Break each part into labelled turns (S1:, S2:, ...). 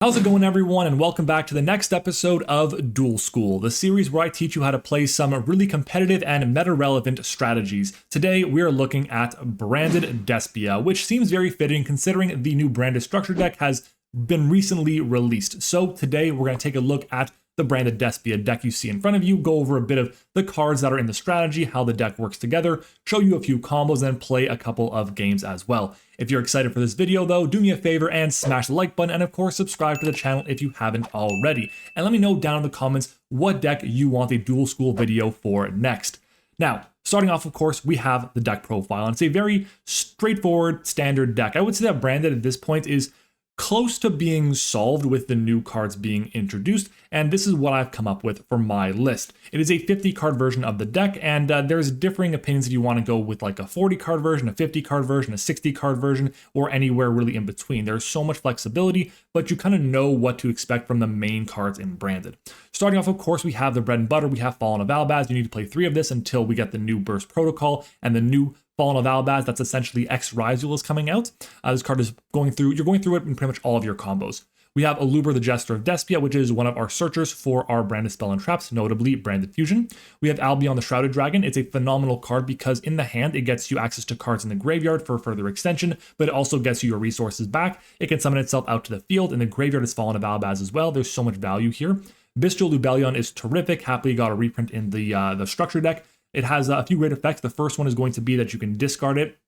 S1: How's it going, everyone, and welcome back to the next episode of Duel School, the series where I teach you how to play some really competitive and meta-relevant strategies. Today, we are looking at Branded Despia, which seems very fitting considering the new branded structure deck has been recently released. So today, we're going to take a look at the Branded Despia deck you see in front of you, go over a bit of the cards that are in the strategy, how the deck works together, show you a few combos, and play a couple of games as well. If you're excited for this video though, do me a favor and smash the like button, and of course subscribe to the channel if you haven't already. And let me know down in the comments what deck you want a Duel School video for next. Now, starting off, of course, we have the deck profile, and it's a very straightforward standard deck. I would say that Branded at this point is close to being solved with the new cards being introduced, and this is what I've come up with for my list. It is a 50 card version of the deck, and there's differing opinions if you want to go with like a 40 card version, a 50 card version, a 60 card version, or anywhere really in between. There's so much flexibility, but you kind of know what to expect from the main cards in Branded. Starting off, of course, we have the bread and butter. We have Fallen of Albaz. You need to play 3 of this until we get the new Burst Protocol and the new Fallen of Albaz. That's essentially X Rizul is coming out. This card is you're going through it in pretty much all of your combos. We have Aluber, the Jester of Despia, which is one of our searchers for our branded spell and traps, notably Branded Fusion. We have Albion, the Shrouded Dragon. It's a phenomenal card because in the hand, it gets you access to cards in the graveyard for further extension, but it also gets you your resources back. It can summon itself out to the field, and the graveyard is Fallen of Albaz as well. There's so much value here. Bestial Lubellion is terrific. Happily got a reprint in the structure deck. It has a few great effects. The first one is going to be that you can discard it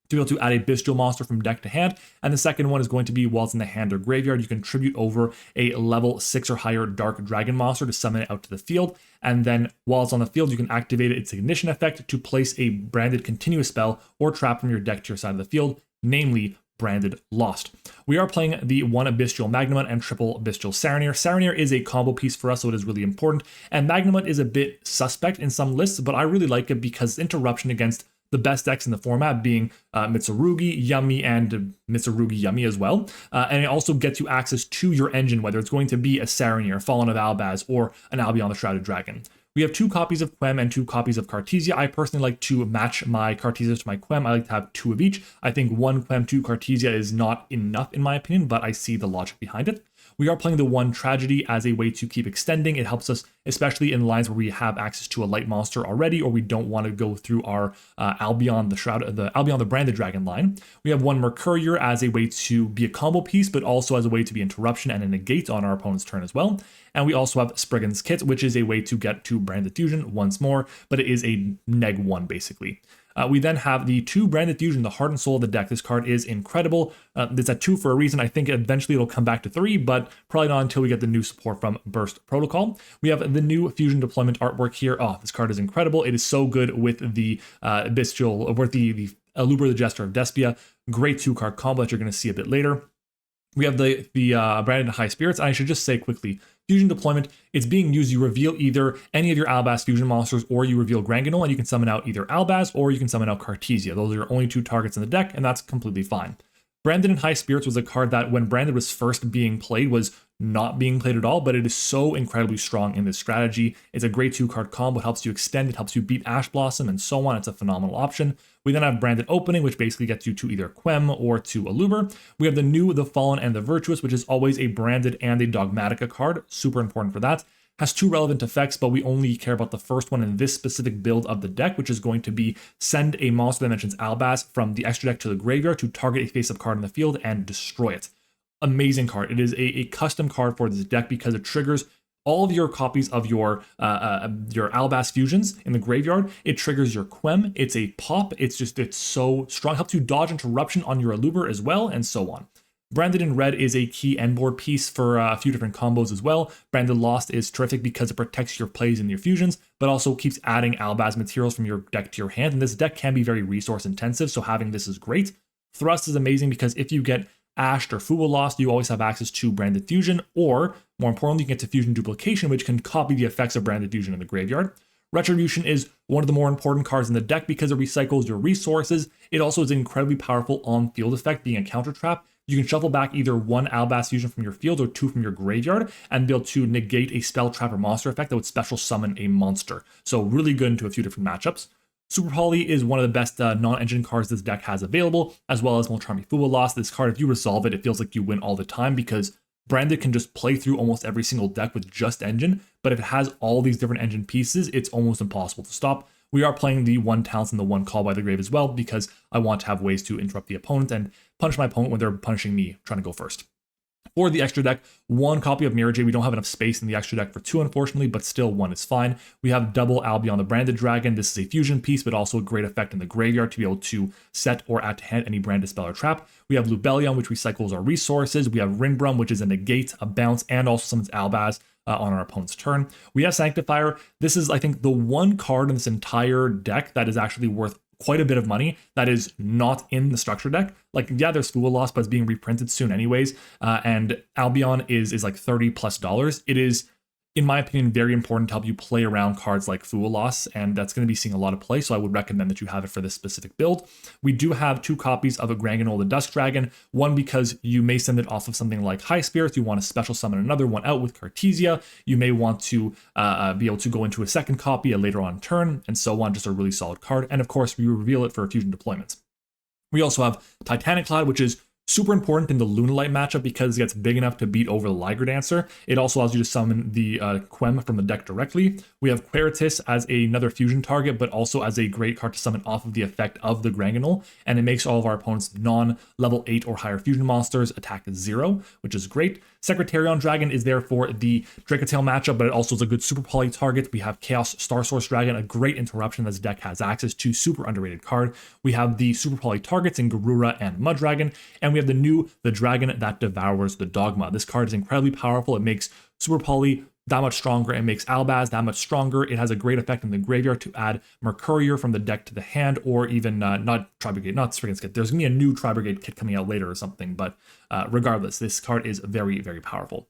S1: to be able to add a bestial monster from deck to hand. And the second one is going to be while it's in the hand or graveyard, you can tribute over a level 6 or higher dark dragon monster to summon it out to the field. And then while it's on the field, you can activate its ignition effect to place a branded continuous spell or trap from your deck to your side of the field, namely Branded Lost. We are playing the 1 Bestial Magnamut and triple Bestial Saronir. Saronir is a combo piece for us, so it is really important. And Magnamut is a bit suspect in some lists, but I really like it because interruption against the best decks in the format being Mitsurugi, Yummy, and Mitsurugi Yummy as well. And it also gets you access to your engine, whether it's going to be a Saronir, Fallen of Albaz, or an Albion the Shrouded Dragon. We have 2 copies of Quem and 2 copies of Cartesia. I personally like to match my Cartesia to my Quem. I like to have 2 of each. I think 1 Quem, 2 Cartesia is not enough in my opinion, but I see the logic behind it. We are playing the 1 Tragedy as a way to keep extending. It helps us, especially in lines where we have access to a light monster already, or we don't want to go through our Albion the Branded Dragon line. We have 1 Mercurier as a way to be a combo piece, but also as a way to be interruption and a negate on our opponent's turn as well. And we also have Spriggan's Kit, which is a way to get to Branded Fusion once more, but it is a neg 1 basically. We then have the 2 Branded Fusion, the heart and soul of the deck. This card is incredible. It's at 2 for a reason. I think eventually it'll come back to 3, but probably not until we get the new support from Burst Protocol. We have the new Fusion Deployment artwork here. Oh, this card is incredible. It is so good with the Bestial, with the Aluber, the Jester of Despia. Great 2-card combo that you're going to see a bit later. We have the Branded High Spirits. And I should just say quickly, Fusion Deployment, it's being used, you reveal either any of your Albaz Fusion monsters or you reveal Granganol, and you can summon out either Albaz or you can summon out Cartesia. Those are your only 2 targets in the deck, and that's completely fine. Branded in High Spirits was a card that when Branded was first being played was not being played at all, but it is so incredibly strong in this strategy. It's a great 2-card combo. It helps you extend, it helps you beat Ash Blossom, and so on. It's a phenomenal option. We then have Branded Opening, which basically gets you to either Quem or to Aluber. We have the new, the Fallen, and the Virtuous, which is always a Branded and a Dogmatica card. Super important for that. Has 2 relevant effects, but we only care about the first one in this specific build of the deck, which is going to be send a monster that mentions Albaz from the extra deck to the graveyard to target a face-up card in the field and destroy it. Amazing card. It is a custom card for this deck because it triggers all of your copies of your Albaz Fusions in the graveyard. It triggers your Quem. It's a pop. It's so strong. Helps you dodge interruption on your Aluber as well, and so on. Branded in Red is a key end board piece for a few different combos as well. Branded Lost is terrific because it protects your plays and your fusions, but also keeps adding Albaz materials from your deck to your hand. And this deck can be very resource intensive, so having this is great. Thrust is amazing because if you get Ashed or Fuwa Lost, you always have access to Branded Fusion, or more importantly, you can get to Fusion Duplication, which can copy the effects of Branded Fusion in the graveyard. Retribution is one of the more important cards in the deck because it recycles your resources. It also is an incredibly powerful on-field effect, being a counter trap. You can shuffle back either 1 Albaz Fusion from your field or 2 from your graveyard and be able to negate a spell, trap, or monster effect that would special summon a monster. So really good into a few different matchups. Super Poly is one of the best non-engine cards this deck has available, as well as Molcharmi Fuwa Lost. This card, if you resolve it, it feels like you win all the time because Branded can just play through almost every single deck with just engine, but if it has all these different engine pieces, it's almost impossible to stop. We are playing the 1 talents and the 1 call by the grave as well, because I want to have ways to interrupt the opponent and punish my opponent when they're punishing me trying to go first. For the extra deck, 1 copy of MattOshea. We don't have enough space in the extra deck for 2, unfortunately, but still 1 is fine. We have double Albion the Branded Dragon. This is a fusion piece, but also a great effect in the graveyard to be able to set or add to hand any branded spell or trap. We have Lubellion, which recycles our resources. We have Ringbrum, which is a negate, a bounce, and also summons Albaz on our opponent's turn. We have Sanctifier. This is, I think, the 1 card in this entire deck that is actually worth quite a bit of money that is not in the structure deck. Like, yeah, there's Fool Loss, but it's being reprinted soon anyways. And Albion is like $30+. It is, in my opinion, very important to help you play around cards like Fool Loss, and that's going to be seeing a lot of play, so I would recommend that you have it for this specific build. We do have 2 copies of a Granganol the Dusk Dragon, one because you may send it off of something like High Spirits, you want to special summon another one out with Cartesia, you may want to be able to go into a second copy later on turn, and so on, just a really solid card, and of course we reveal it for fusion deployments. We also have Titanic Cloud, which is super important in the Lunalight matchup because it gets big enough to beat over the Liger Dancer. It also allows you to summon the Quem from the deck directly. We have Queritus as another fusion target, but also as a great card to summon off of the effect of the Granganol, and it makes all of our opponents non-level 8 or higher fusion monsters attack 0, which is great. Secretarion Dragon is there for the Dracatail matchup, but it also is a good super poly target. We have Chaos Star Source Dragon, a great interruption this deck has access to, super underrated card. We have the super poly targets in Garura and Mud Dragon, and we have the Dragon that Devours the Dogma. This card is incredibly powerful. It makes super poly that much stronger. It makes Albaz that much stronger. It has a great effect in the graveyard to add Mercurier from the deck to the hand, or even not Tri-Brigade, not Spriggan's Kit. There's going to be a new Tri-Brigade kit coming out later or something, but regardless, this card is very, very powerful.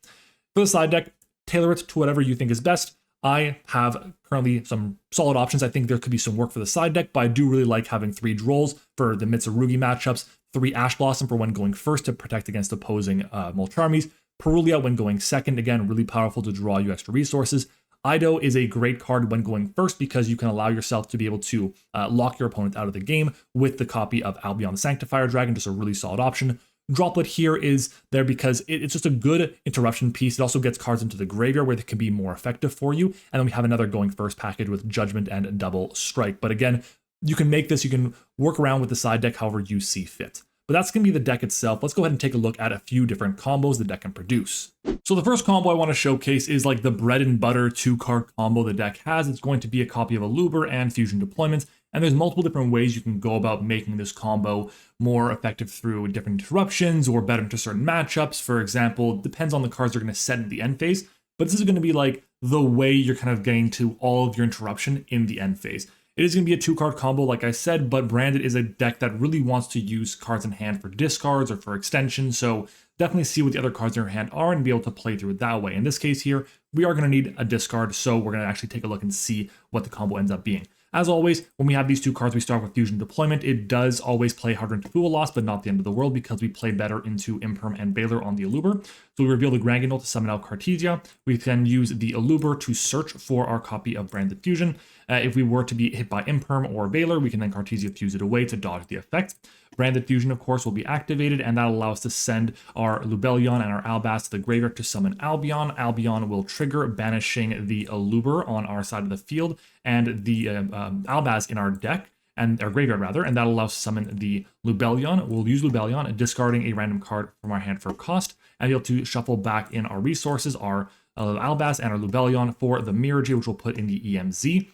S1: For the side deck, tailor it to whatever you think is best. I have currently some solid options. I think there could be some work for the side deck, but I do really like having 3 Drolls for the Mitsurugi matchups, 3 Ash Blossom for when going first to protect against opposing Molcharmies, Perulia when going second, again, really powerful to draw you extra resources. Ido is a great card when going first because you can allow yourself to be able to lock your opponent out of the game with the copy of Albion the Sanctifier Dragon, just a really solid option. Droplet here is there because it's just a good interruption piece. It also gets cards into the graveyard where they can be more effective for you. And then we have another going first package with Judgment and Double Strike. But again, you can make this, you can work around with the side deck however you see fit. But that's going to be the deck itself. Let's go ahead and take a look at a few different combos the deck can produce. So the first combo I want to showcase is like the bread and butter 2-card combo the deck has. It's going to be a copy of Aluber and Fusion Deployments. And there's multiple different ways you can go about making this combo more effective through different interruptions or better into certain matchups. For example, it depends on the cards you're going to set in the end phase. But this is going to be like the way you're kind of getting to all of your interruption in the end phase. It is going to be a 2-card combo, like I said, but Branded is a deck that really wants to use cards in hand for discards or for extension, so definitely see what the other cards in your hand are and be able to play through it that way. In this case here, we are going to need a discard, so we're going to actually take a look and see what the combo ends up being. As always, when we have these 2 cards, we start with Fusion Deployment. It does always play harder into Fool Loss, but not the end of the world because we play better into Imperm and Baylor on the Aluber. So we reveal the Granganol to summon out Cartesia. We then use the Aluber to search for our copy of Branded Fusion. If we were to be hit by Imperm or Baylor, we can then Cartesia fuse it away to dodge the effect. Branded Fusion, of course, will be activated, and that'll allow us to send our Lubellion and our Albaz to the graveyard to summon Albion. Albion will trigger, banishing the Aluber on our side of the field, and the Albaz in our deck, and our graveyard rather, and that'll allow us to summon the Lubellion. We'll use Lubellion, discarding a random card from our hand for cost, and be able to shuffle back in our resources, our Albaz and our Lubellion for the MattOshea, which we'll put in the EMZ.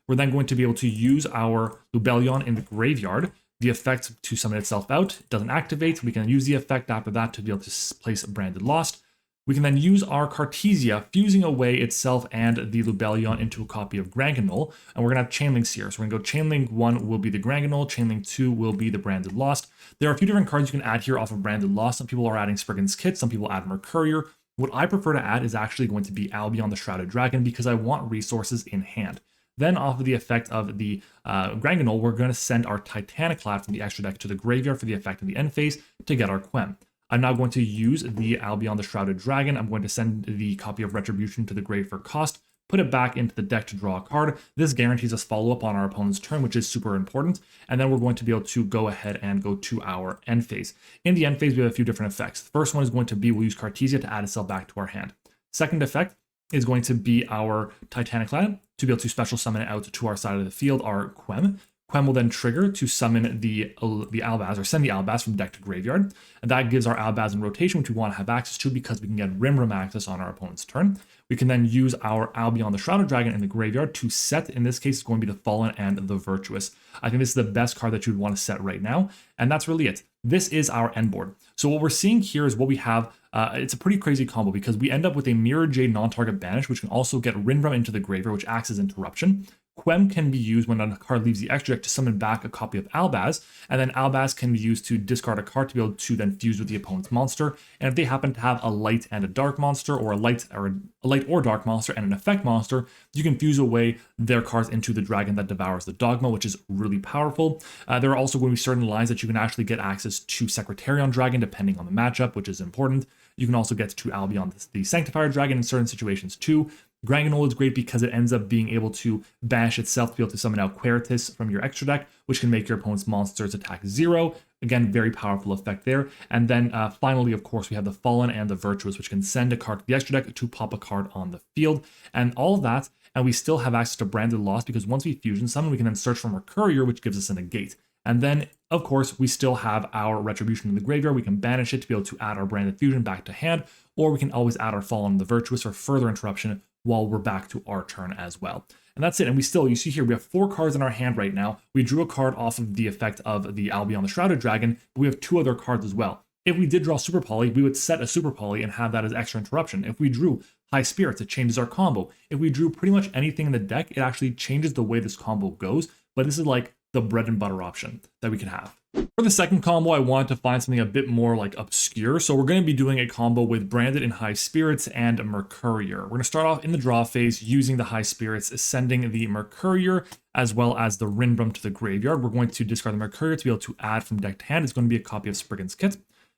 S1: We're then going to be able to use our Lubellion in the graveyard, the effect to summon itself out. It doesn't activate. We can use the effect after that to be able to place Branded Lost. We can then use our Cartesia, fusing away itself and the Lubellion into a copy of Granganol, and we're going to have Chainlinks here. So we're going to go Chainlink 1 will be the Granganol, Chainlink 2 will be the Branded Lost. There are a few different cards you can add here off of Branded Lost. Some people are adding Spriggan's Kit, some people add Mercurier. What I prefer to add is actually going to be Albion the Shrouded Dragon because I want resources in hand. Then off of the effect of the Granganol, we're going to send our Titanic Lad from the extra deck to the graveyard for the effect in the end phase to get our Quem. I'm now going to use the Albion the Shrouded Dragon. I'm going to send the copy of Retribution to the grave for cost, put it back into the deck to draw a card. This guarantees us follow-up on our opponent's turn, which is super important. And then we're going to be able to go ahead and go to our end phase. In the end phase, we have a few different effects. The first one is going to be, we'll use Cartesia to add itself back to our hand. Second effect is going to be our Titanic Lad to be able to special summon it out to our side of the field, our Quem. Quem will then trigger to summon the Albaz, or send the Albaz from deck to graveyard. And that gives our Albaz in rotation, which we want to have access to because we can get Rim access on our opponent's turn. We can then use our Albion, the Shrouded Dragon, in the graveyard to set, in this case, it's going to be the Fallen and the Virtuous. I think this is the best card that you would want to set right now. And that's really it. This is our end board. So what we're seeing here is what we have. It's a pretty crazy combo because we end up with a Mirror Jade non-target banish, which can also get Rinram into the graveyard, which acts as interruption. Quem can be used when a card leaves the extra deck to summon back a copy of Albaz, and then Albaz can be used to discard a card to be able to then fuse with the opponent's monster. And if they happen to have a light and a dark monster, or a light or dark monster and an effect monster, you can fuse away their cards into the dragon that devours the Dogma, which is really powerful. There are also going to be certain lines that you can actually get access to Secretarion Dragon depending on the matchup, which is important. You can also get to Albion, the Sanctifier Dragon, in certain situations too. Granganol is great because it ends up being able to banish itself to be able to summon out Queritus from your extra deck, which can make your opponent's monsters attack 0. Again, very powerful effect there. And then finally, of course, we have the Fallen and the Virtuous, which can send a card to the extra deck to pop a card on the field. And all of that, and we still have access to Branded Lost because once we fusion summon, we can then search for Mercurier, which gives us a negate. And then, of course, we still have our Retribution in the graveyard. We can banish it to be able to add our Branded Fusion back to hand, or we can always add our Fallen and the Virtuous for further interruption while we're back to our turn as well. And that's it. And we still, you see here, we have 4 cards in our hand right now. We drew a card off of the effect of the Albion, the Shrouded Dragon, but we have 2 other cards as well. If we did draw Super Poly, we would set a Super Poly and have that as extra interruption. If we drew High Spirits, it changes our combo. If we drew pretty much anything in the deck, it actually changes the way this combo goes. But this is like the bread and butter option that we can have. For the second combo, I wanted to find something a bit more like obscure. So we're going to be doing a combo with Branded in High Spirits and Mercurier. We're going to start off in the draw phase using the High Spirits, sending the Mercurier as well as the Rinbrum to the graveyard. We're going to discard the Mercurier to be able to add from deck to hand. It's going to be a copy of Spriggan's Kit.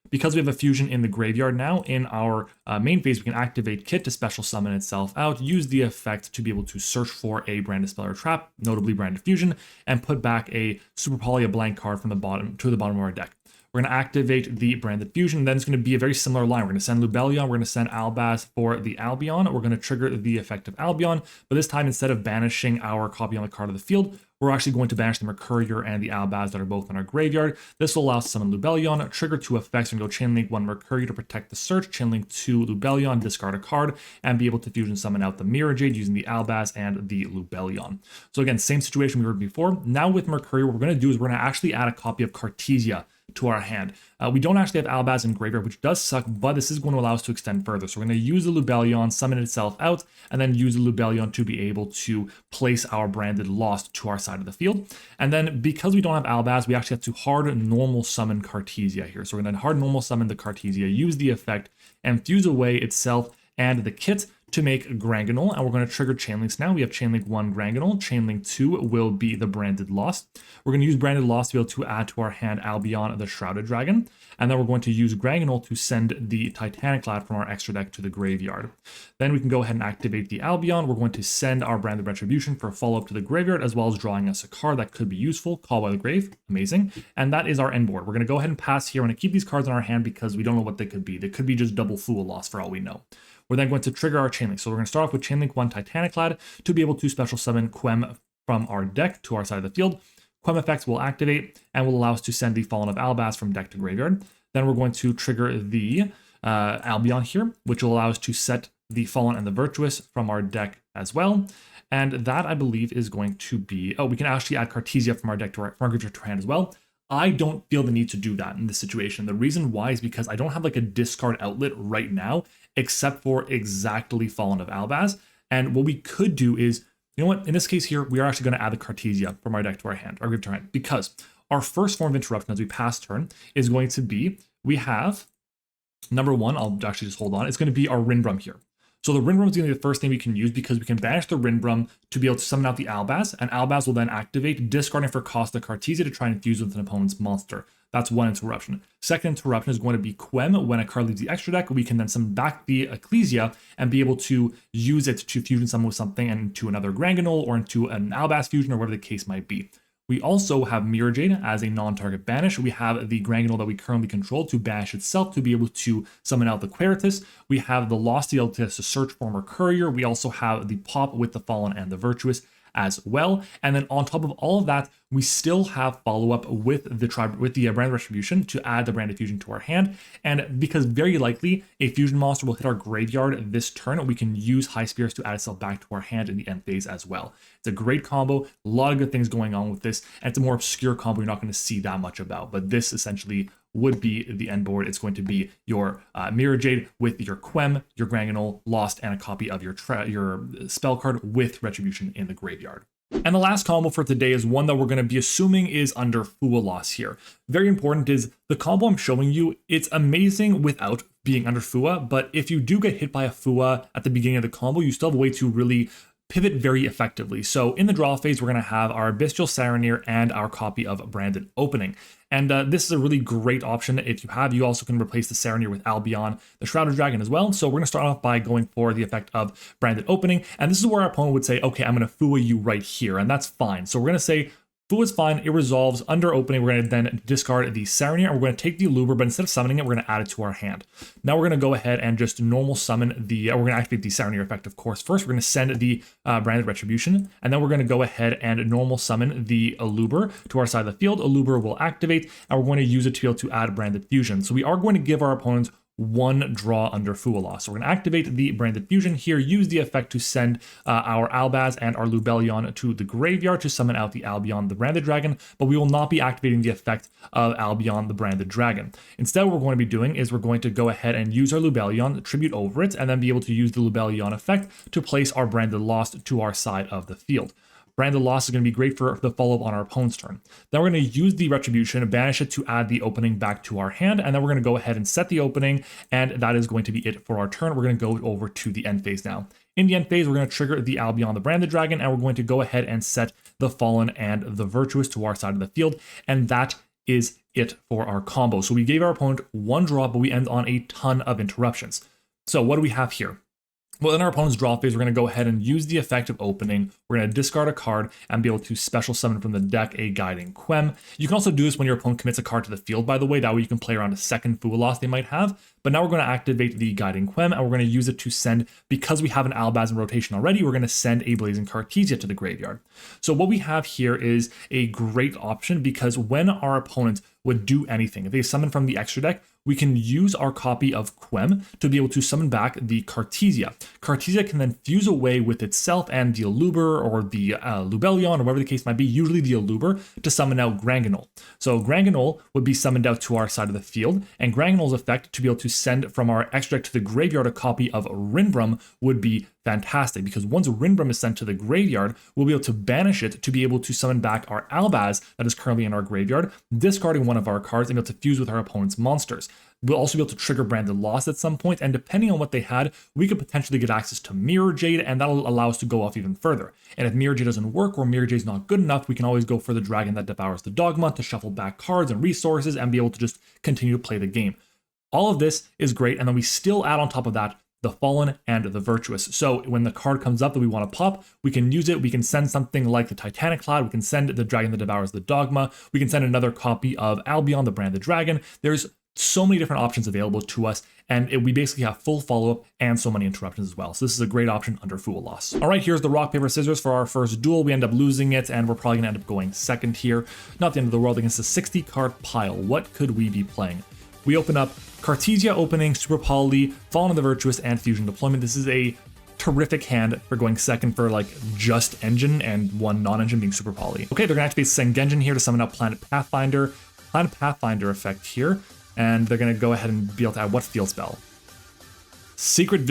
S1: Because we have a fusion in the graveyard now, in our main phase, we can activate Kit to special summon itself out, use the effect to be able to search for a Branded Spell or Trap, notably Branded Fusion, and put back a Super Poly, a blank card from the bottom to the bottom of our deck. We're going to activate the Branded Fusion, then it's going to be a very similar line. We're going to send Lubellion, we're going to send Albaz for the Albion, we're going to trigger the effect of Albion, but this time instead of banishing our copy on the card of the field, we're actually going to banish the Mercurier and the Albaz that are both in our graveyard. This will allow us to summon Lubellion, trigger 2 effects, and go Chainlink 1 Mercurier to protect the search, Chainlink 2 Lubellion, discard a card, and be able to fusion summon out the Mirror Jade using the Albaz and the Lubellion. So again, same situation we were before. Now with Mercurier, what we're going to do is we're going to actually add a copy of Cartesia to our hand. We don't actually have Albaz in graveyard, which does suck, but this is going to allow us to extend further. So we're going to use the Lubellion, summon itself out, and then use the Lubellion to be able to place our Branded Lost to our side of the field. And then because we don't have Albaz, we actually have to hard normal summon Cartesia here. So we're going to hard normal summon the Cartesia, use the effect, and fuse away itself and the kit to make Granganol, and we're going to trigger Chainlinks now. We have Chainlink 1 Granganol, Chainlink 2 will be the Branded Lost. We're going to use Branded Lost to be able to add to our hand Albion, the Shrouded Dragon, and then we're going to use Granganol to send the Titanic Lad from our extra deck to the graveyard. Then we can go ahead and activate the Albion. We're going to send our Branded Retribution for a follow-up to the graveyard, as well as drawing us a card that could be useful, Call by the Grave, amazing. And that is our end board. We're going to go ahead and pass here. We're going to keep these cards in our hand because we don't know what they could be. They could be just double Fool loss for all we know. We're then going to trigger our Chainlink. So we're going to start off with Chainlink 1 Titanic Lad to be able to special summon Quem from our deck to our side of the field. Quem effects will activate and will allow us to send the Fallen of Albaz from deck to graveyard. Then we're going to trigger the Albion here, which will allow us to set the Fallen and the Virtuous from our deck as well. And that, I believe, is going to be... Oh, we can actually add Cartesia from our deck to our graveyard to our hand as well. I don't feel the need to do that in this situation. The reason why is because I don't have like a discard outlet right now, except for exactly Fallen of Albaz. And what we could do is, you know what, in this case here, we are actually going to add the Cartesia from our deck to our hand, our graveyard to our hand, because our first form of interruption as we pass turn is going to be, we have, number 1, I'll actually just hold on, it's going to be our Rinbrum here. So the Rinbrum is going to be the first thing we can use because we can banish the Rinbrum to be able to summon out the Albaz, and Albaz will then activate, discarding for cost the Cartesia to try and fuse with an opponent's monster. That's one interruption. Second interruption is going to be Quem. When a card leaves the extra deck, we can then summon back the Ecclesia and be able to use it to fusion summon with something and into another Granganol or into an Albaz fusion or whatever the case might be. We also have Mirror Jade as a non-target banish. We have the Granganol that we currently control to banish itself to be able to summon out the Queritus. We have the Lost to search Former Courier. We also have the Pop with the Fallen and the Virtuous as well. And then on top of all of that, we still have follow-up with the Branded Retribution to add the Branded Fusion to our hand. And because very likely a fusion monster will hit our graveyard this turn, we can use High Spirits to add itself back to our hand in the end phase as well. It's a great combo, a lot of good things going on with this, and it's a more obscure combo you're not going to see that much about, but this essentially would be the end board. It's going to be your Mirror Jade with your Quem, your Granganol, Lost, and a copy of your spell card with Retribution in the graveyard. And the last combo for today is one that we're going to be assuming is under Fua Loss here. Very important is the combo I'm showing you, it's amazing without being under Fua, but if you do get hit by a Fua at the beginning of the combo, you still have a way to really pivot very effectively. So in the draw phase, we're going to have our Bestial Saronir and our copy of Branded Opening. And this is a really great option if you have. You also can replace the Saronir with Albion, the Shrouded Dragon as well. So we're going to start off by going for the effect of Branded Opening. And this is where our opponent would say, okay, I'm going to Fua you right here. And that's fine. So we're going to say, Fua is fine, it resolves. Under opening, we're going to then discard the Saronir, and we're going to take the Aluber, but instead of summoning it, we're going to add it to our hand. Now we're going to go ahead and just normal summon the, we're going to activate the Saronir effect, of course. First, we're going to send the Branded Retribution, and then we're going to go ahead and normal summon the Aluber to our side of the field. Aluber will activate, and we're going to use it to be able to add Branded Fusion. So we are going to give our opponents one draw under Fua Loss. So we're going to activate the Branded Fusion here, use the effect to send our Albaz and our Lubellion to the graveyard to summon out the Albion, the Branded Dragon, but we will not be activating the effect of Albion, the Branded Dragon. Instead, what we're going to be doing is we're going to go ahead and use our Lubellion, tribute over it, and then be able to use the Lubellion effect to place our Branded Lost to our side of the field. Branded Loss is going to be great for the follow-up on our opponent's turn. Then we're going to use the Retribution, banish it to add the opening back to our hand, and then we're going to go ahead and set the opening, and that is going to be it for our turn. We're going to go over to the end phase now. In the end phase, we're going to trigger the Albion, the Branded Dragon, and we're going to go ahead and set the Fallen and the Virtuous to our side of the field, and that is it for our combo. So we gave our opponent one draw, but we end on a ton of interruptions. So what do we have here? Well, in our opponent's draw phase, we're going to go ahead and use the effect of opening. We're going to discard a card and be able to special summon from the deck a Guiding Quem. You can also do this when your opponent commits a card to the field, by the way. That way you can play around a second Fua Loss they might have. But now we're going to activate the Guiding Quem, and we're going to use it to send, because we have an Albaz in rotation already, we're going to send a Blazing Cartesia to the graveyard. So what we have here is a great option, because when our opponent would do anything, if they summon from the extra deck, we can use our copy of Quem to be able to summon back the Cartesia. Cartesia can then fuse away with itself and the Aluber or the Lubellion or whatever the case might be, usually the Aluber, to summon out Granganol. So Granganol would be summoned out to our side of the field, and Granganol's effect to be able to send from our extra deck to the graveyard a copy of Rinbrum would be fantastic, because once Rinbrum is sent to the graveyard, we'll be able to banish it to be able to summon back our Albaz that is currently in our graveyard, discarding one of our cards and be able to fuse with our opponent's monsters. We'll also be able to trigger Branded Loss at some point, and depending on what they had, we could potentially get access to Mirror Jade, and that'll allow us to go off even further. And if Mirror Jade doesn't work, or Mirror Jade's not good enough, we can always go for the Dragon that Devours the Dogma to shuffle back cards and resources and be able to just continue to play the game. All of this is great, and then we still add on top of that the Fallen and the Virtuous. So when the card comes up that we want to pop, we can use it. We can send something like the Titanic Cloud. We can send the Dragon that Devours the Dogma. We can send another copy of Albion, the Branded Dragon. There's so many different options available to us, and we basically have full follow-up and so many interruptions as well. So this is a great option under Fua Loss. All right, here's the rock, paper, scissors for our first duel. We end up losing it, and we're probably gonna end up going second here. Not the end of the world against a 60 card pile. What could we be playing? We open up Cartesia Opening, Super Poly, Fallen of the Virtuous, and Fusion Deployment. This is a terrific hand for going second for like just Engine and one non-Engine being Super Poly. Okay, they're gonna activate Sengenjin here to summon out Planet Pathfinder effect here, and they're gonna go ahead and be able to add what field spell?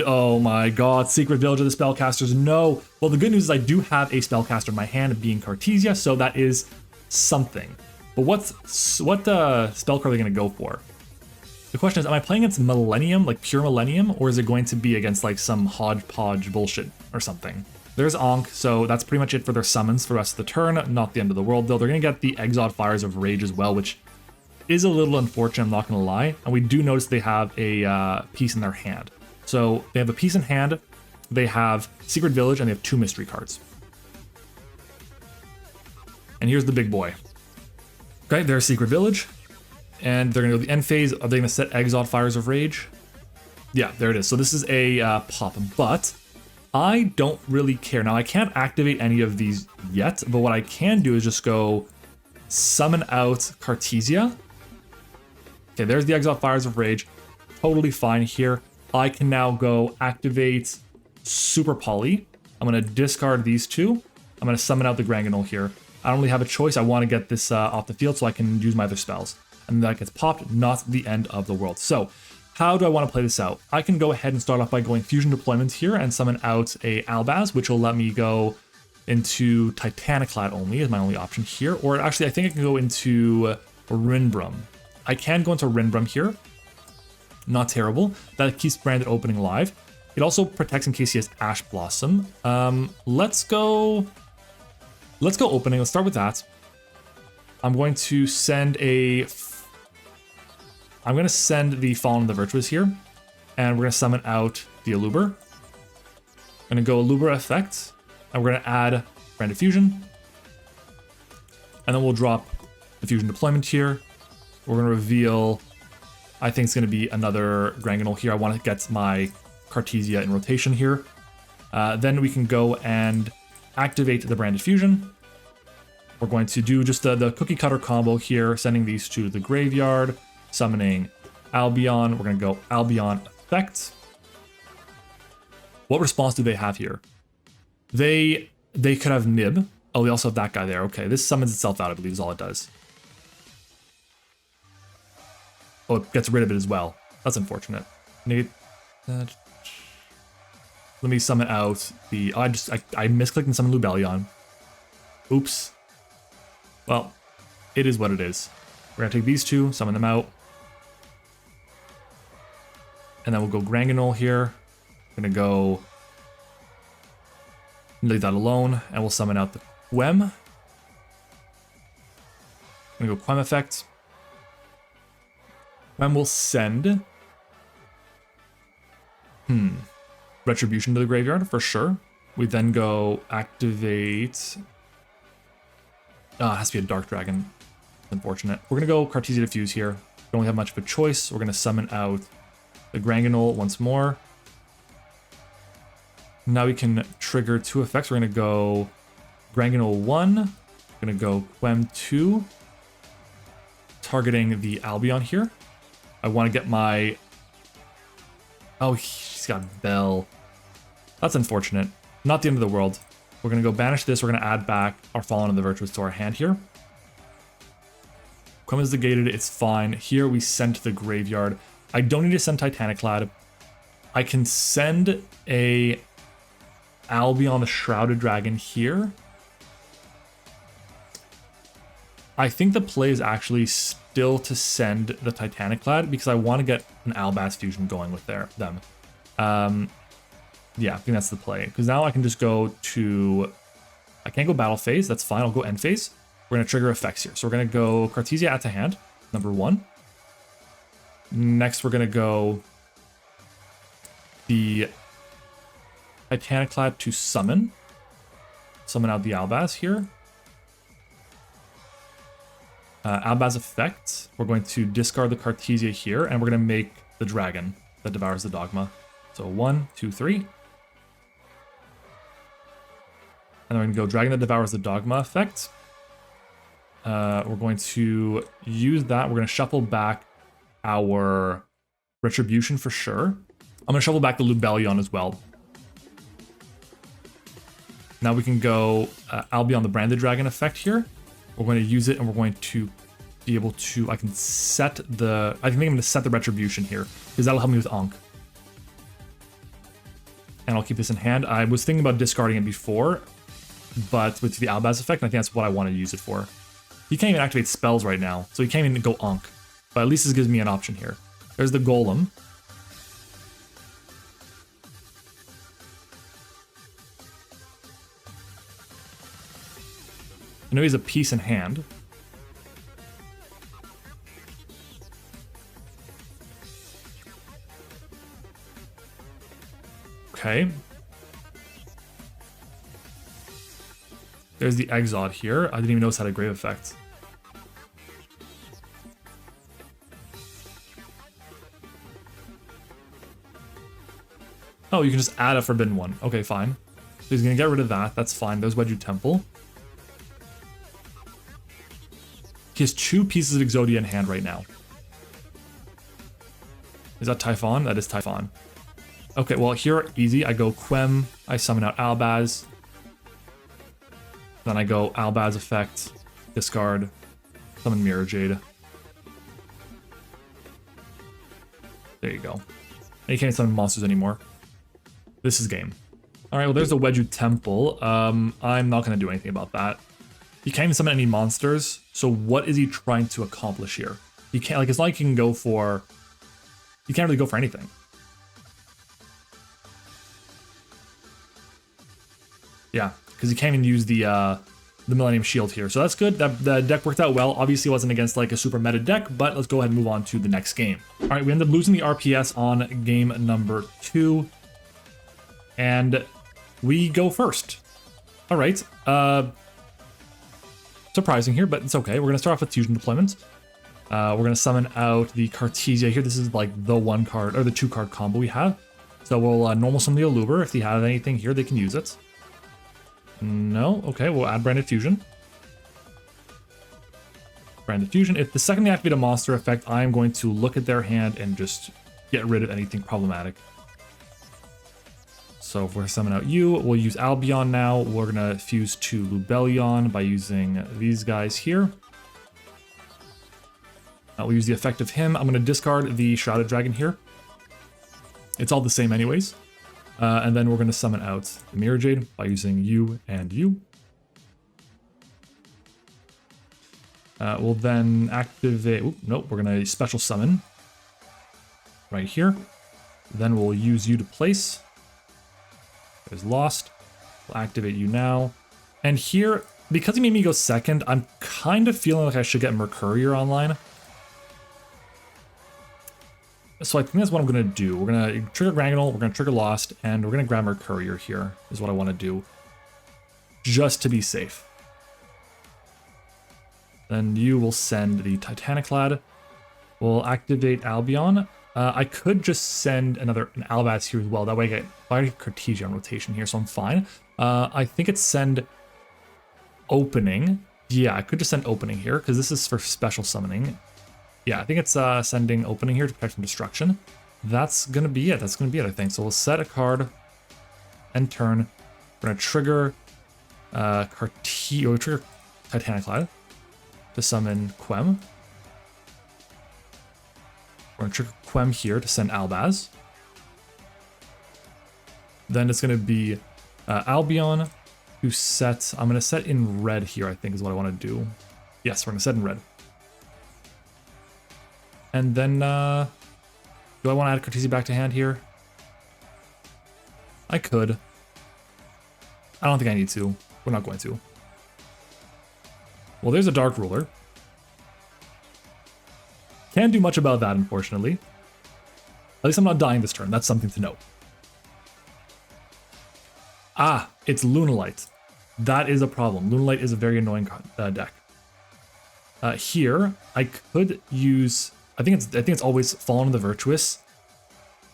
S1: Oh my god, Secret Village of the Spellcasters, no. Well, the good news is I do have a Spellcaster in my hand being Cartesia, so that is something. But what spell card are they gonna go for? The question is, am I playing against Millennium, like pure Millennium, or is it going to be against like some hodgepodge bullshit or something? There's Ankh, so that's pretty much it for their summons for the rest of the turn. Not the end of the world, though. They're going to get the Exiled Fires of Rage as well, which is a little unfortunate, I'm not going to lie. And we do notice they have a piece in their hand. So they have a piece in hand, they have Secret Village, and they have 2 mystery cards. And here's the big boy. Okay, there's Secret Village. And they're going to go the end phase. Are they going to set Exiled Fires of Rage? Yeah, there it is. So this is a pop, but I don't really care. Now, I can't activate any of these yet, but what I can do is just go summon out Cartesia. Okay, there's the Exiled Fires of Rage. Totally fine here. I can now go activate Super Poly. I'm going to discard these 2. I'm going to summon out the Granganol here. I don't really have a choice. I want to get this off the field so I can use my other spells. And that gets popped, not the end of the world. So, how do I want to play this out? I can go ahead and start off by going Fusion Deployment here and summon out a Albaz, which will let me go into Titaniclad only is my only option here. Or actually, I think I can go into Rinbrum. I can go into Rinbrum here. Not terrible. That keeps Branded opening live. It also protects in case he has Ash Blossom. Let's go opening. Let's start with that. I'm going to send I'm going to send the Fallen of the Virtuous here, and we're going to summon out the Aluber. I'm going to go Aluber effect, and we're going to add Branded Fusion, and then we'll drop the Fusion Deployment here. We're going to reveal, I think it's going to be another Granganol here. I want to get my Cartesia in rotation here. Then we can go and activate the Branded Fusion. We're going to do just the cookie cutter combo here, sending these to the graveyard, summoning Albion. We're going to go Albion effect. What response do they have here? They could have Nib. Oh, they also have that guy there. Okay, this summons itself out, I believe is all it does. Oh, it gets rid of it as well. That's unfortunate. Let me summon out the... Oh, I misclicked and summoned Lubellion. Oops. Well, it is what it is. We're going to take these 2, summon them out. And then we'll go Granganol here. We're going to go... leave that alone, and we'll summon out the Quem. I'm going to go Quem effect. Quem will send... Retribution to the graveyard, for sure. We then go activate... Oh, it has to be a Dark Dragon. Unfortunate. We're going to go Cartesia Diffuse here. Don't really have much of a choice. We're going to summon out the Granganol once more. Now we can trigger 2 effects. We're going to go Granganol 1. We're going to go Quem 2. Targeting the Albion here. I want to get my... Oh, she's got Bell. That's unfortunate. Not the end of the world. We're going to go banish this. We're going to add back our Fallen of the Virtuous to our hand here. Quem is negated. It's fine. Here we send to the graveyard. I don't need to send Titaniclad. I can send a Albion the Shrouded Dragon here. I think the play is actually still to send the Titaniclad because I want to get an Albaz fusion going with them. Yeah, I think that's the play. Because now I can just go to... I can't go battle phase. That's fine. I'll go end phase. We're going to trigger effects here. So we're going to go Cartesia add to hand, number 1. Next, we're going to go the Titaniclad to summon. Summon out the Albaz here. Albaz effect. We're going to discard the Cartesia here, and we're going to make the dragon that devours the dogma. So 1, 2, 3. And then we're going to go Dragon that Devours the Dogma effect. We're going to use that. We're going to shuffle back our Retribution for sure. I'm going to shuffle back the Lubellion as well. Now we can go Albion the Branded Dragon effect here. We're going to use it and we're going to be able to... I can set the... I think I'm going to set the Retribution here because that'll help me with Ankh. And I'll keep this in hand. I was thinking about discarding it before, but with the Albaz effect, I think that's what I want to use it for. He can't even activate spells right now, so he can't even go Ankh. But at least this gives me an option here. There's the golem. I know he has a piece in hand. Okay. There's the Exod here. I didn't even notice it had a grave effect. Oh, you can just add a forbidden one. Okay, fine. So he's gonna get rid of that. That's fine. There's Wedju Temple. He has 2 pieces of Exodia in hand right now. Is that Typhon? That is Typhon. Okay, well here, easy. I go Quem, I summon out Albaz. Then I go Albaz effect, discard, summon Mirror Jade. There you go. And you can't summon monsters anymore. This is game. Alright, well there's the Wedju Temple. I'm not going to do anything about that. He can't even summon any monsters, so what is he trying to accomplish here? He can't, like, it's not like he can go for... He can't really go for anything. Yeah, because he can't even use the Millennium Shield here, so that's good. The deck worked out well. Obviously, it wasn't against like a super meta deck, but let's go ahead and move on to the next game. All right, we ended up losing the RPS on game number 2, and we go first. All right, surprising here, but it's okay. We're gonna start off with Fusion Deployment. We're gonna summon out the Cartesia here. This is like the 1 card or the 2 card combo we have. So we'll normal summon the Allure. If they have anything here, they can use it. No, okay, we'll add Branded Fusion. Branded Fusion. If the second they activate a monster effect, I'm going to look at their hand and just get rid of anything problematic. So if we're summon out you, we'll use Albion now. We're gonna fuse to Lubellion by using these guys here. We'll use the effect of him. I'm gonna discard the Shrouded Dragon here. It's all the same anyways. And then we're going to summon out the Mirror Jade by using you and you. We'll then activate... Oop, nope, we're going to special summon right here. Then we'll use you to place. There's Lost. We'll activate you now. And here, because he made me go second, I'm kind of feeling like I should get Mercurier online. So I think that's what I'm going to do. We're going to trigger Granganol, we're going to trigger Lost, and we're going to grab Mercurier here, is what I want to do. Just to be safe. Then you will send the Titaniclad. We'll activate Albion. I could just send an Albaz here as well. That way I get Cartesia on rotation here, so I'm fine. I think it's send Opening. Yeah, I could just send Opening here, because this is for special summoning. Yeah, I think it's sending Opening here to protect from destruction. That's going to be it. That's going to be it, I think. So we'll set a card, end turn. We're going to trigger trigger Titaniclad to summon Quem. We're going to trigger Quem here to send Albaz. Then it's going to be Albion to set... I'm going to set in red here, I think is what I want to do. Yes, we're going to set in red. And then, do I want to add Cartesia back to hand here? I could. I don't think I need to. We're not going to. Well, there's a Dark Ruler. Can't do much about that, unfortunately. At least I'm not dying this turn. That's something to note. Ah, it's Lunalight. That is a problem. Lunalight is a very annoying deck. Here, I could use... I think it's always Fallen of the Virtuous.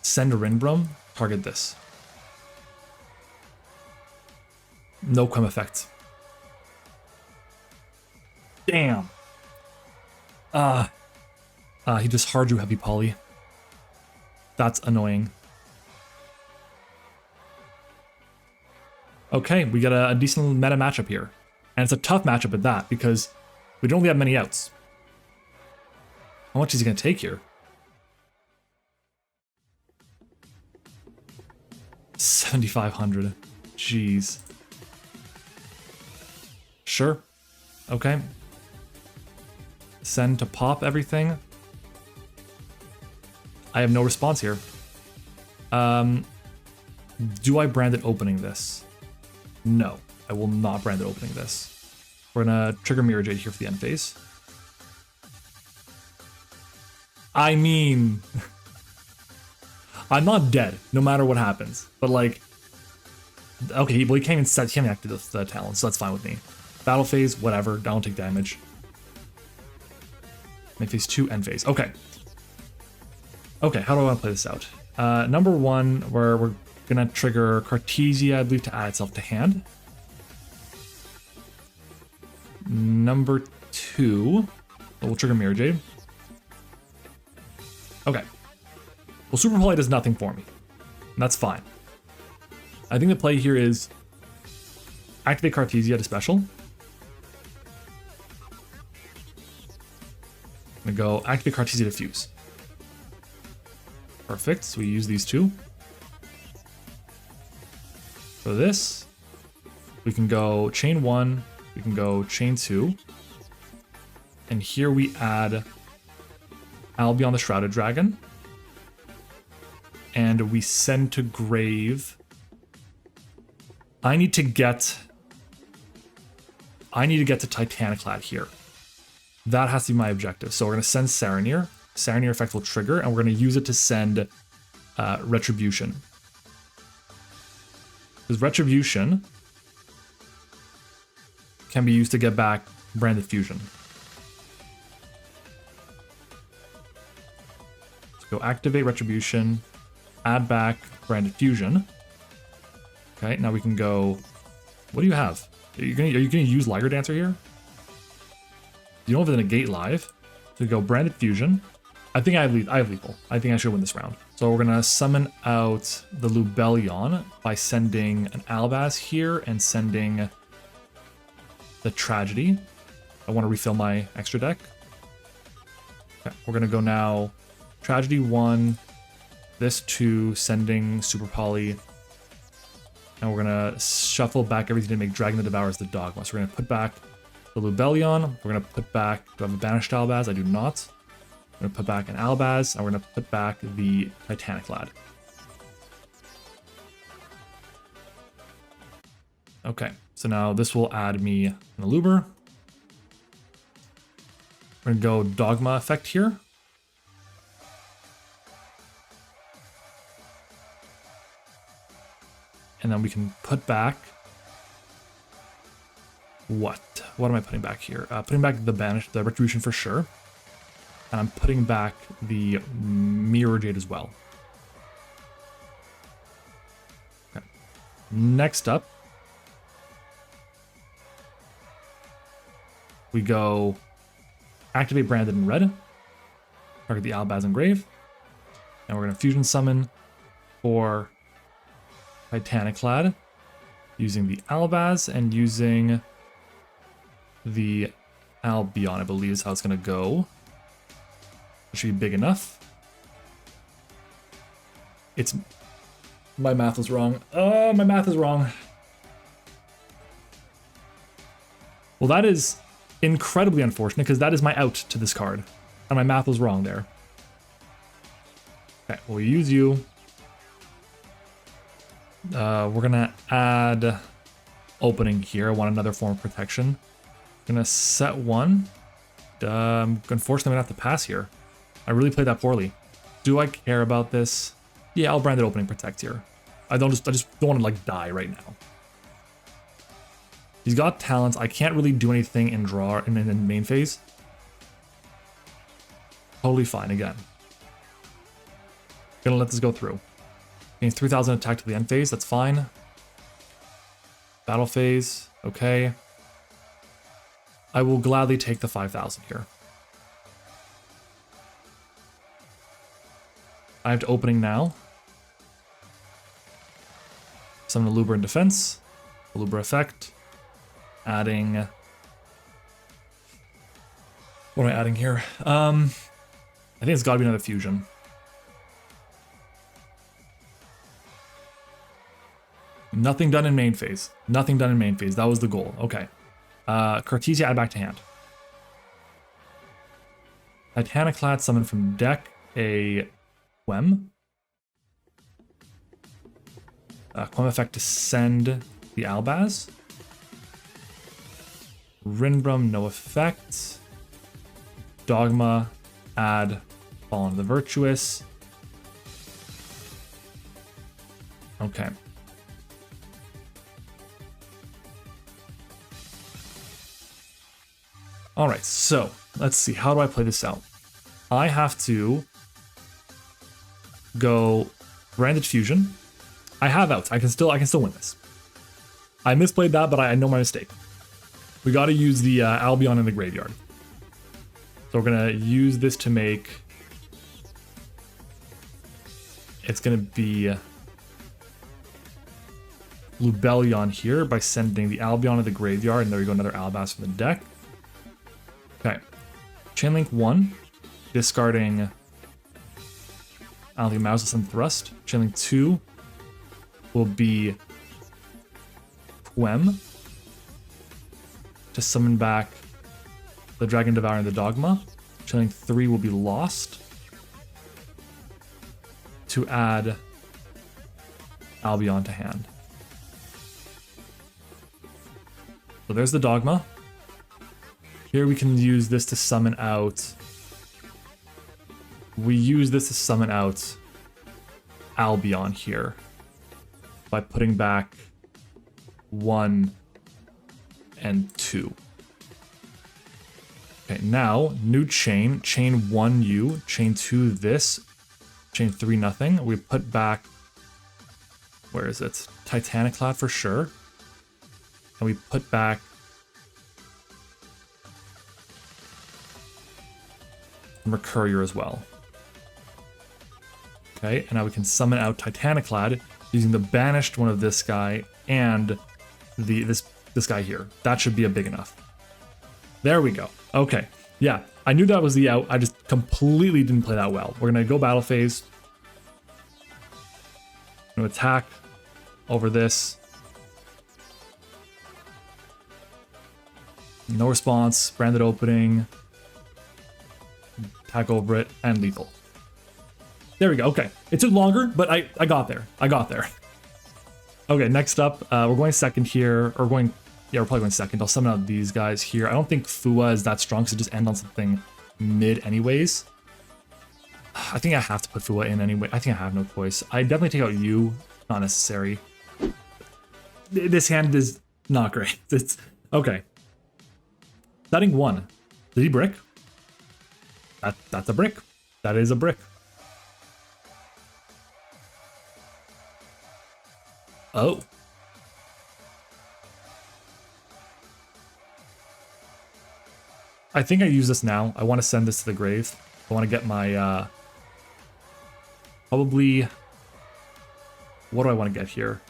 S1: Send a Rinbrum. Target this. No Quem effect. Damn. He just hard drew Heavy Poly. That's annoying. Okay, we got a decent meta matchup here. And it's a tough matchup at that, because we don't really have many outs. How much is he going to take here? 7,500. Jeez. Sure. Okay. Send to pop everything. I have no response here. Do I brand it opening this? No, I will not brand it opening this. We're gonna trigger Mirror Jade here for the end phase. I mean, I'm not dead, no matter what happens. But like, okay, well, he can't even set, he can't activate the talent, so that's fine with me. Battle phase, whatever, I don't take damage. Main phase 2, end phase, okay. Okay, how do I want to play this out? Number 1, where we're gonna trigger Cartesia, I believe, to add itself to hand. Number 2, we'll trigger Mirror Jade. Okay. Well, Super Poly does nothing for me. And that's fine. I think the play here is activate Cartesia to special. I'm gonna go activate Cartesia to fuse. Perfect, so we use these two. For this, we can go chain 1, we can go chain 2. And here we add Albion the Shrouded Dragon. And we send to grave. I need to get to Titaniclad here. That has to be my objective. So we're going to send Saronir. Saronir effect will trigger, and we're going to use it to send Retribution. Because Retribution can be used to get back Branded Fusion. Let's go activate Retribution, add back Branded Fusion. Okay, now we can go. What do you have? Are you gonna use Liger Dancer here? You don't have to negate live. So we go Branded Fusion. I think I have lethal. I think I should win this round. So we're gonna summon out the Lubellion by sending an Albaz here and sending the Tragedy. I want to refill my extra deck. Okay, we're gonna go now Tragedy 1, this 2, sending Super Poly. And we're gonna shuffle back everything to make Dragon that Devours the Dogma. So we're gonna put back the Lubellion. We're gonna put back, do I have a banished Albaz? I do not. I'm gonna put back an Albaz, and we're gonna put back the Titaniclad. Okay, so now this will add me an Aluber. We're gonna go Dogma effect here. And then we can put back what? What am I putting back here? Putting back the Retribution for sure. And I'm putting back the Mirror Jade as well. Okay. Next up, we go activate Branded in red, target the Albaz and Grave, and we're going to fusion summon for Titaniclad using the Albaz and using the Albion, I believe is how it's going to go. Should be big enough. It's my math was wrong. Oh, my math is wrong. Well, that is incredibly unfortunate because that is my out to this card, and my math was wrong there. Okay, we'll use you. We're gonna add opening here. I want another form of protection. Gonna set one. Unfortunately, I'm gonna have to pass here. I really played that poorly. Do I care about this? Yeah, I'll brand it opening protect here. I just don't want to like die right now. He's got talents. I can't really do anything in draw in main phase. Totally fine again. Gonna let this go through. Gains 3,000 attack to the end phase. That's fine. Battle phase. Okay. I will gladly take the 5,000 here. I have to opening now. Summon a Luber in defense. A Luber effect. Adding. What am I adding here? I think it's got to be another fusion. Nothing done in main phase. Nothing done in main phase. That was the goal. Okay. Cartesia add back to hand. Titaniclad summon from deck a Quem. Quem effect to send the Albaz. Rinbrum, no effect. Dogma, add Fallen of the Virtuous. Okay. All right, so let's see. How do I play this out? I have to go Branded Fusion. I have outs. I can still win this. I misplayed that, but I know my mistake. We got to use the Albion in the graveyard. So we're gonna use this to make. It's gonna be Lubellion here by sending the Albion to the graveyard, and there we go, another Albaz from the deck. Okay, Chainlink 1, discarding, I don't think Mouse will send Thrust. Chainlink 2 will be Quem to summon back the Dragon Devourer and the Dogma. Chainlink 3 will be Lost to add Albion to hand. So there's the Dogma. Here we can use this to summon out. We use this to summon out Albion here by putting back 1 and 2. Okay, now new chain 1 U, chain 2 this, chain 3 nothing. We put back, where is it? Titaniclad for sure. And we put back Mercurier as well. Okay, and now we can summon out Titaniclad using the banished one of this guy and this guy here. That should be a big enough. There we go. Okay, yeah, I knew that was the out. I just completely didn't play that well. We're gonna go battle phase. I'm gonna attack over this. No response, branded opening, attack over it, and lethal. There we go, okay. It took longer, but I got there. I got there. Okay, next up, we're going second here, or going, yeah, we're probably going second. I'll summon out these guys here. I don't think Fua is that strong, so just end on something mid anyways. I think I have to put Fua in anyway. I think I have no choice. I definitely take out you, not necessary. This hand is not great. It's, okay. Setting 1. Did he brick? That's a brick. That is a brick. Oh. I think I use this now. I want to send this to the grave. I want to get my, probably, what do I want to get here?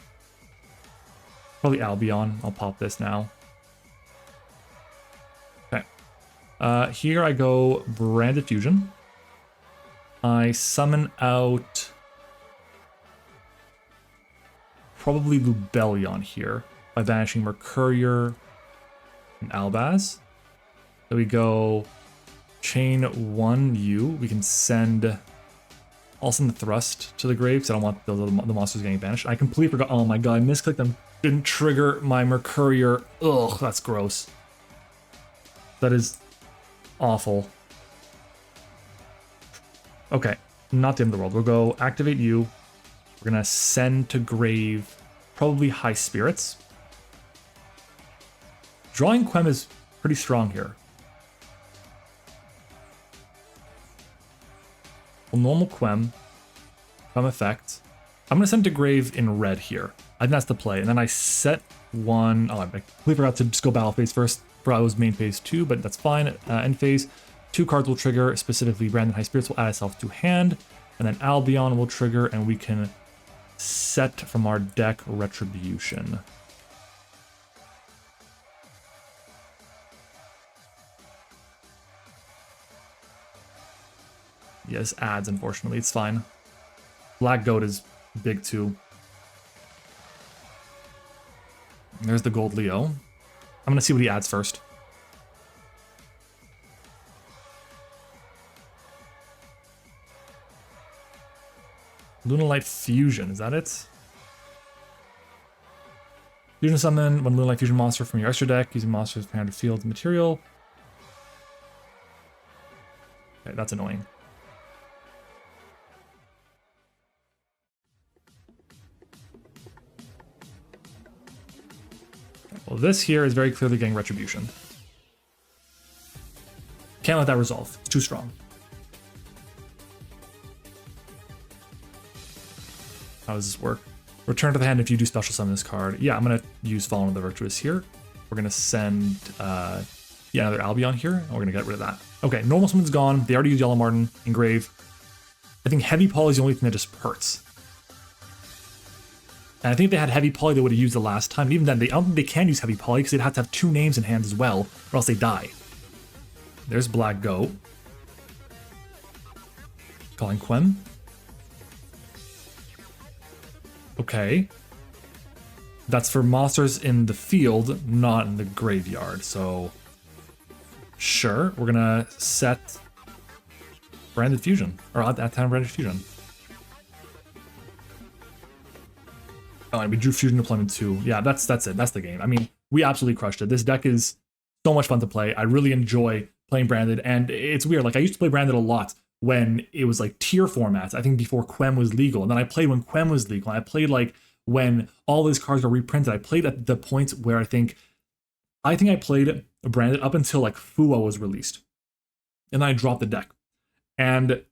S1: Probably Albion. I'll pop this now. Okay. Here I go Branded Fusion. I summon out probably Lubellion here by banishing Mercurier and Albaz. So we go chain 1 U. We can send, I'll send the Thrust to the grave because I don't want the monsters getting banished. I completely forgot. Oh my god, I misclicked them. Didn't trigger my Mercurier. Ugh, that's gross. That is awful. Okay, not the end of the world. We'll go activate you. We're gonna send to grave probably High Spirits. Drawing Quem is pretty strong here. Well, normal Quem effect. I'm gonna send to grave in red here. I think that's the play. And then I set 1. Oh, I completely forgot to just go battle phase first. Forgot it was main phase 2, but that's fine. End phase. 2 cards will trigger, specifically Branded High Spirits will add itself to hand. And then Albion will trigger, and we can set from our deck Retribution. Yes, adds, unfortunately. It's fine. Black Goat is big too. There's the Gold Leo. I'm gonna see what he adds first. Lunalight Fusion, is that it? Fusion summon when Lunalight Fusion monster from your extra deck using monsters hand to field material. Okay, that's annoying. Okay, well, this here is very clearly getting Retribution. Can't let that resolve. It's too strong. How does this work? Return to the hand if you do special summon this card. Yeah, I'm going to use Fallen of the Virtuous here. We're going to send another Albion here, and we're going to get rid of that. Okay, normal summon's gone. They already used Yellow Martin, Engrave. I think Heavy Poly is the only thing that just hurts. And I think if they had Heavy Poly, they would have used the last time. And even then, I don't think they can use Heavy Poly because they'd have to have 2 names in hand as well, or else they die. There's Black Goat. Calling Quem. Okay. That's for monsters in the field, not in the graveyard. So, sure, we're gonna set Branded Fusion, or at that time Branded Fusion. Oh, and we drew Fusion Deployment 2. Yeah, that's it. That's the game. I mean, we absolutely crushed it. This deck is so much fun to play. I really enjoy playing Branded, and it's weird. Like, I used to play Branded a lot when it was like tier formats, I think before Quem was legal. And then I played when Quem was legal. And I played like when all these cards were reprinted. I played at the point where I think I played Branded up until like Fuwa was released. And then I dropped the deck. And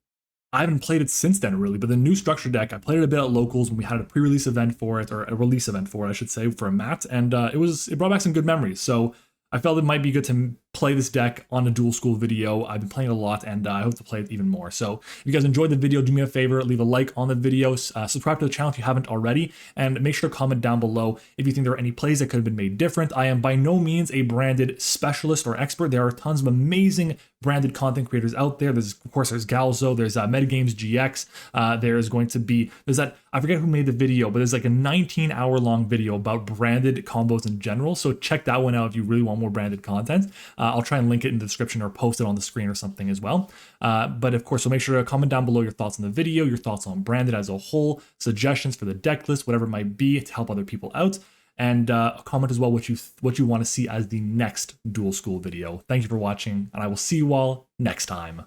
S1: I haven't played it since then, really. But the new structure deck, I played it a bit at locals when we had a pre-release event for it, or a release event for it, I should say, for a Matt. And it brought back some good memories. So I felt it might be good to play this deck on a Duel School video. I've been playing it a lot, and I hope to play it even more. So if you guys enjoyed the video, do me a favor, leave a like on the video, subscribe to the channel if you haven't already, and make sure to comment down below if you think there are any plays that could have been made different. I am by no means a Branded specialist or expert. There are tons of amazing Branded content creators out there. There's Galzo, there's Metagames GX, there's that, I forget who made the video, but there's like a 19-hour long video about Branded combos in general. So check that one out if you really want more Branded content. I'll try and link it in the description or post it on the screen or something as well. But of course, so make sure to comment down below your thoughts on the video, your thoughts on Branded as a whole, suggestions for the deck list, whatever it might be to help other people out. And comment as well what you want to see as the next Duel School video. Thank you for watching, and I will see you all next time.